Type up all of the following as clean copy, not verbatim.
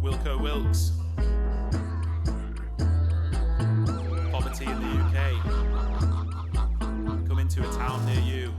Wilco Wilkes. Poverty in the UK. Coming to a town near you.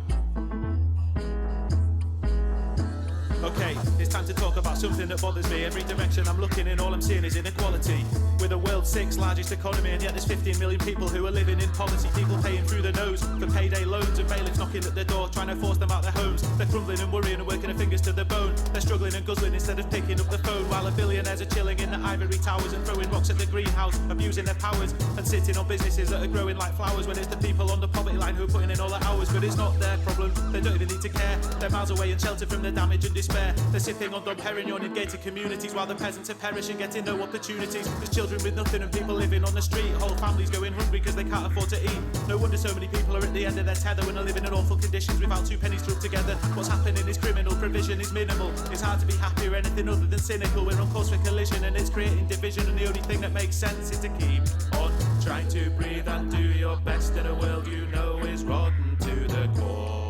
Okay, it's time to talk about something that bothers me. Every direction I'm looking in, all I'm seeing is inequality. We're the world's 6th largest economy, and yet there's 15 million people who are living in poverty. People paying through the nose for payday loans, and bailiffs knocking at their door, trying to force them out their homes. They're crumbling and worrying and working their fingers to the bone. They're struggling and guzzling instead of picking up the phone, while the billionaires are chilling in the ivory towers and throwing rocks at the greenhouse, abusing their powers and sitting on businesses that are growing like flowers, when it's the people on the poverty line who are putting in all the hours. But it's not their problem, they don't even need to care. They're miles away and sheltered from the damage and despair. They're sipping on Dom Perignon in gated communities, while the peasants are perishing, getting no opportunities. There's children with nothing and people living on the street. Whole families going hungry because they can't afford to eat. No wonder so many people are at the end of their tether when they're living in awful conditions without 2 pennies struck together. What's happening is criminal, provision is minimal. It's hard to be happy or anything other than cynical. We're on course for collision and it's creating division, and the only thing that makes sense is to keep on trying to breathe and do your best in a world you know is rotten to the core.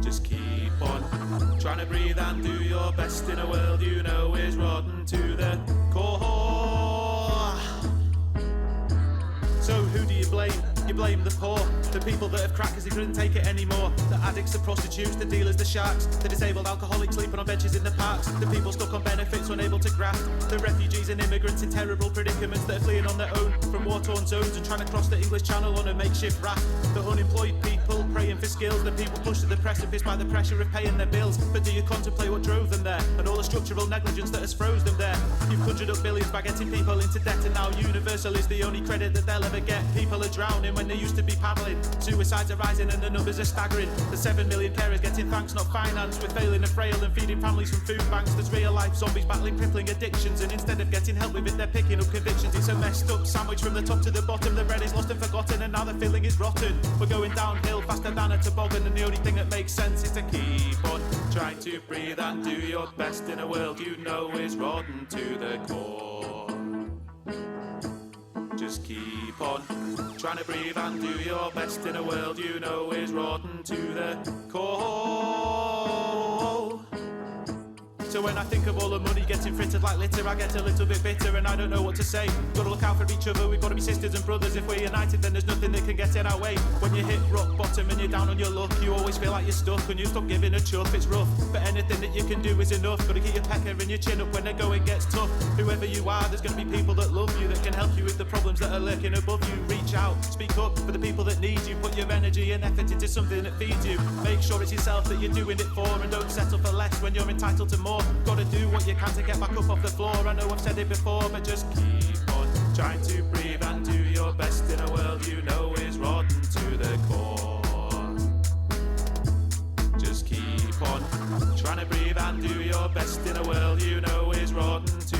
Just keep on trying to breathe and do your best in a world you know is rotten to the core. So who do you blame? You blame the poor, the people that have cracked because they couldn't take it anymore. The addicts, the prostitutes, the dealers, the sharks, the disabled alcoholics sleeping on benches in the parks, the people stuck on benefits unable to graft, the refugees and immigrants in terrible predicaments that are fleeing on their own from war-torn zones and trying to cross the English Channel on a makeshift raft, the unemployed people praying for skills, the people pushed to the precipice by the pressure of paying their bills. But do you contemplate what drove them there, and all the structural negligence that has froze them there? You've conjured up billions by getting people into debt, and now universal is the only credit that they'll ever get. People are drowning when they used to be paddling. Suicides are rising and the numbers are staggering. The 7 million carers getting thanks, not finance. We're failing and frail and feeding families from food banks. There's real life zombies battling crippling addictions, and instead of getting help with it, they're picking up convictions. It's a messed up sandwich from the top to the bottom. The bread is lost and forgotten, and now the filling is rotten. We're going downhill faster than a toboggan, and the only thing that makes sense is to keep on trying to breathe and do your best in a world you know is rotten to the core. Just keep on trying to breathe and do your best in a world you know is rotten to the core. So when I think of all the money getting frittered like litter, I get a little bit bitter and I don't know what to say. Gotta look out for each other, we've gotta be sisters and brothers. If we're united then there's nothing that can get in our way. When you hit rock bottom and you're down on your luck, you always feel like you're stuck and you stop giving a chuff. It's rough, but anything that you can do is enough. Gotta keep your pecker and your chin up when the going gets tough. Whoever you are, there's gonna be people that love you, that can help you with the problems that are lurking above you. Reach out, speak up for the people that need you. Put your energy and effort into something that feeds you. Make sure it's yourself that you're doing it for, and don't settle for less when you're entitled to more. Gotta do what you can to get back up off the floor. I know I've said it before, but just keep on trying to breathe and do your best in a world you know is rotten to the core. Just keep on trying to breathe and do your best in a world you know is rotten to